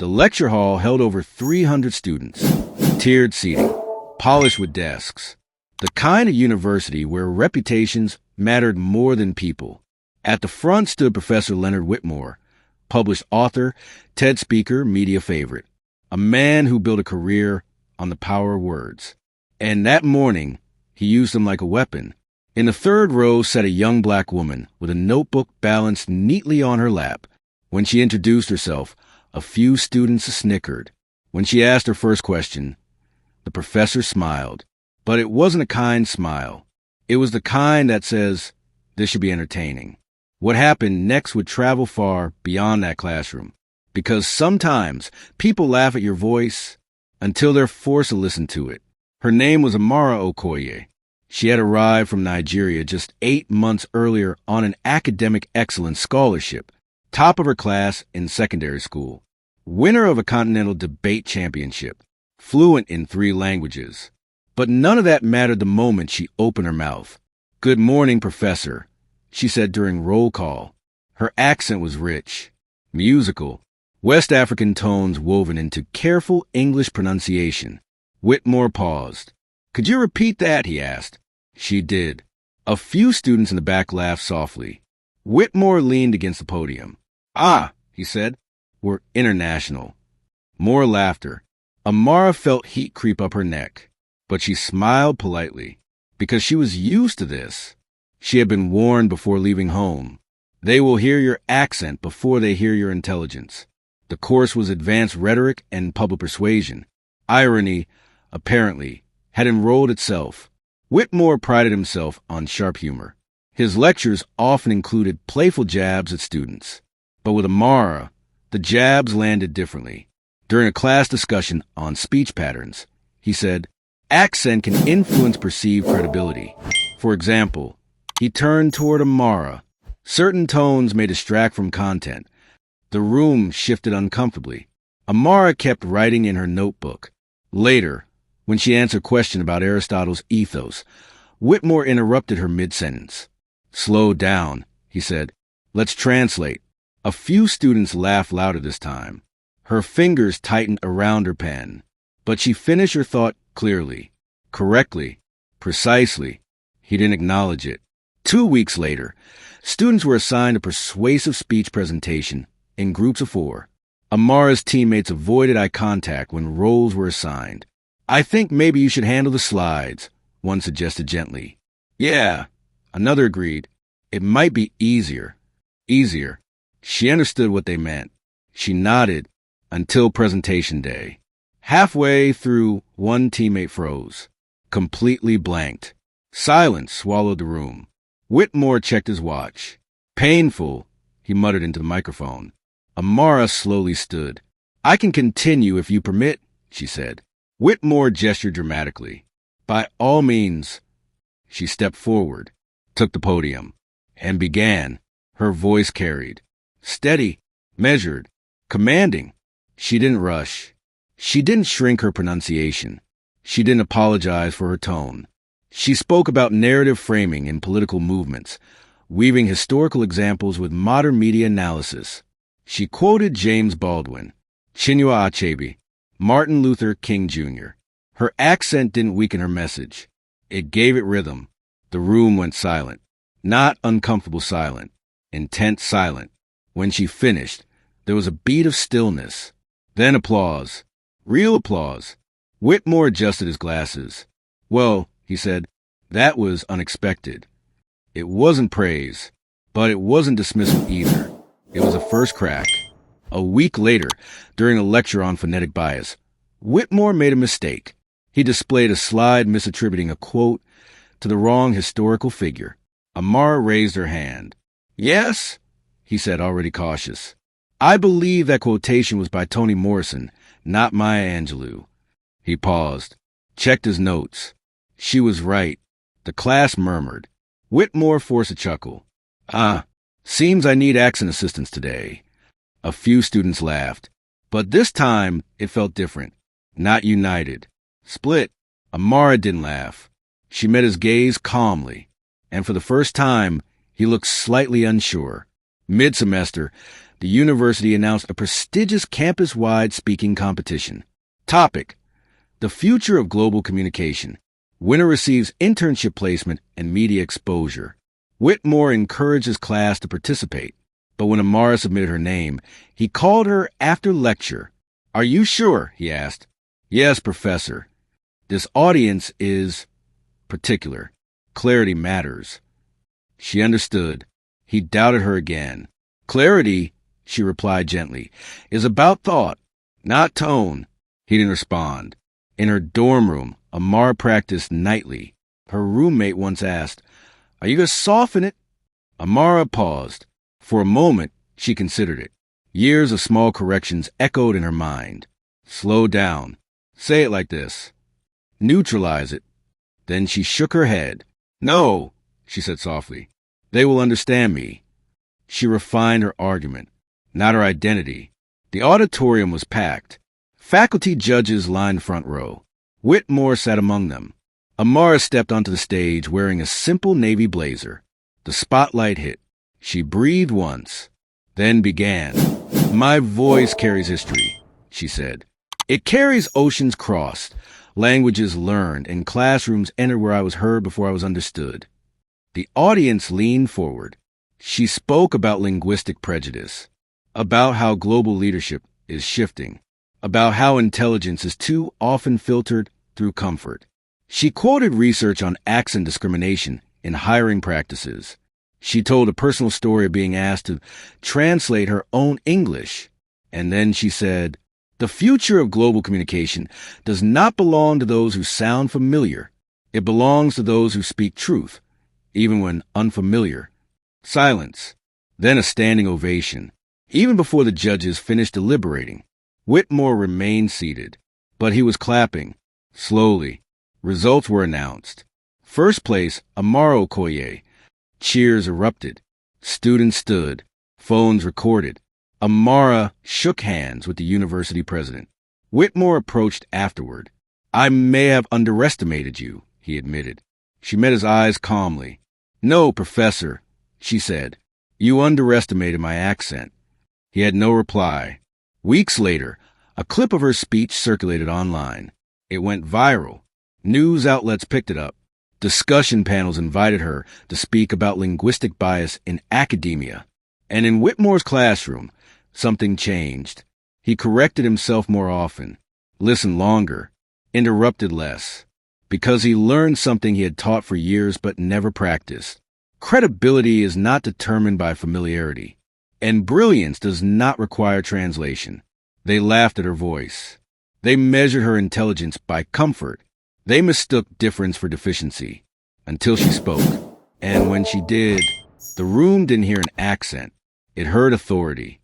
The lecture hall held over 300 students, tiered seating, polished with desks. The kind of university where reputations mattered more than people. At the front stood Professor Leonard Whitmore, published author, TED speaker, media favorite, a man who built a career on the power of words. And that morning, he used them like a weapon. In the third row sat a young black woman with a notebook balanced neatly on her lap. When she introduced herself, a few students snickered. When she asked her first question, the professor smiled. But it wasn't a kind smile. It was the kind that says, this should be entertaining. What happened next would travel far beyond that classroom. Because sometimes people laugh at your voice until they're forced to listen to it. Her name was Amara Okoye. She had arrived from Nigeria just 8 months earlier on an academic excellence scholarship, top of her class in secondary school, winner of a continental debate championship, fluent in 3 languages. But none of that mattered the moment she opened her mouth. "Good morning, Professor," she said during roll call. Her accent was rich, musical, West African tones woven into careful English pronunciation. Whitmore paused. "Could you repeat that?" he asked. She did. A few students in the back laughed softly. Whitmore leaned against the podium. "Ah," he said, "we're international." More laughter. Amara felt heat creep up her neck, but she smiled politely because she was used to this. She had been warned before leaving home. They will hear your accent before they hear your intelligence. The course was advanced rhetoric and public persuasion. Irony, apparently, had enrolled itself. Whitmore prided himself on sharp humor. His lectures often included playful jabs at students. But with Amara, the jabs landed differently. During a class discussion on speech patterns, he said, accent can influence perceived credibility. For example, he turned toward Amara. Certain tones may distract from content. The room shifted uncomfortably. Amara kept writing in her notebook. Later, when she answered a question about Aristotle's ethos, Whitmore interrupted her mid-sentence. "Slow down," he said. "Let's translate." A few students laughed louder this time. Her fingers tightened around her pen. But she finished her thought clearly, correctly, precisely. He didn't acknowledge it. 2 weeks later, students were assigned a persuasive speech presentation in groups of 4. Amara's teammates avoided eye contact when roles were assigned. "I think maybe you should handle the slides," one suggested gently. "Yeah," another agreed. "It might be easier." Easier. She understood what they meant. She nodded until presentation day. Halfway through, one teammate froze, completely blanked. Silence swallowed the room. Whitmore checked his watch. "Painful," he muttered into the microphone. Amara slowly stood. "I can continue if you permit," she said. Whitmore gestured dramatically. "By all means." She stepped forward, took the podium, and began. Her voice carried. Steady, measured, commanding. She didn't rush. She didn't shrink her pronunciation. She didn't apologize for her tone. She spoke about narrative framing in political movements, weaving historical examples with modern media analysis. She quoted James Baldwin, Chinua Achebe, Martin Luther King Jr. Her accent didn't weaken her message. It gave it rhythm. The room went silent. Not uncomfortable silent. Intense silent. When she finished, there was a beat of stillness. Then applause. Real applause. Whitmore adjusted his glasses. "Well," he said, "that was unexpected." It wasn't praise, but it wasn't dismissal either. It was a first crack. A week later, during a lecture on phonetic bias, Whitmore made a mistake. He displayed a slide misattributing a quote to the wrong historical figure. Amara raised her hand. "Yes?" he said, already cautious. "I believe that quotation was by Toni Morrison, not Maya Angelou." He paused, checked his notes. She was right. The class murmured. Whitmore forced a chuckle. Seems I need accent assistance today." A few students laughed. But this time, it felt different. Not united. Split. Amara didn't laugh. She met his gaze calmly. And for the first time, he looked slightly unsure. Mid-semester, the university announced a prestigious campus-wide speaking competition. Topic: the future of global communication. Winner receives internship placement and media exposure. Whitmore encouraged his class to participate, but when Amara submitted her name, he called her after lecture. "Are you sure?" he asked. "Yes, professor. This audience is particular. Clarity matters." She understood. He doubted her again. "Clarity," she replied gently, "is about thought, not tone." He didn't respond. In her dorm room, Amara practiced nightly. Her roommate once asked, "Are you going to soften it?" Amara paused. For a moment, she considered it. Years of small corrections echoed in her mind. "Slow down. Say it like this. Neutralize it." Then she shook her head. "No," she said softly. "They will understand me." She refined her argument, not her identity. The auditorium was packed. Faculty judges lined front row. Whitmore sat among them. Amara stepped onto the stage wearing a simple navy blazer. The spotlight hit. She breathed once, then began. "My voice carries history," she said. "It carries oceans crossed, languages learned, and classrooms entered where I was heard before I was understood." The audience leaned forward. She spoke about linguistic prejudice, about how global leadership is shifting, about how intelligence is too often filtered through comfort. She quoted research on accent discrimination in hiring practices. She told a personal story of being asked to translate her own English. And then she said, "The future of global communication does not belong to those who sound familiar. It belongs to those who speak truth, even when unfamiliar." Silence. Then a standing ovation. Even before the judges finished deliberating, Whitmore remained seated, but he was clapping. Slowly, results were announced. First place, Amaro Okoye. Cheers erupted. Students stood. Phones recorded. Amara shook hands with the university president. Whitmore approached afterward. "I may have underestimated you," he admitted. She met his eyes calmly. "No, professor," she said. "You underestimated my accent." He had no reply. Weeks later, a clip of her speech circulated online. It went viral. News outlets picked it up. Discussion panels invited her to speak about linguistic bias in academia. And in Whitmore's classroom, something changed. He corrected himself more often, listened longer, interrupted less, because he learned something he had taught for years but never practiced. Credibility is not determined by familiarity, and brilliance does not require translation. They laughed at her voice. They measured her intelligence by comfort. They mistook difference for deficiency, until she spoke. And when she did, the room didn't hear an accent. It heard authority.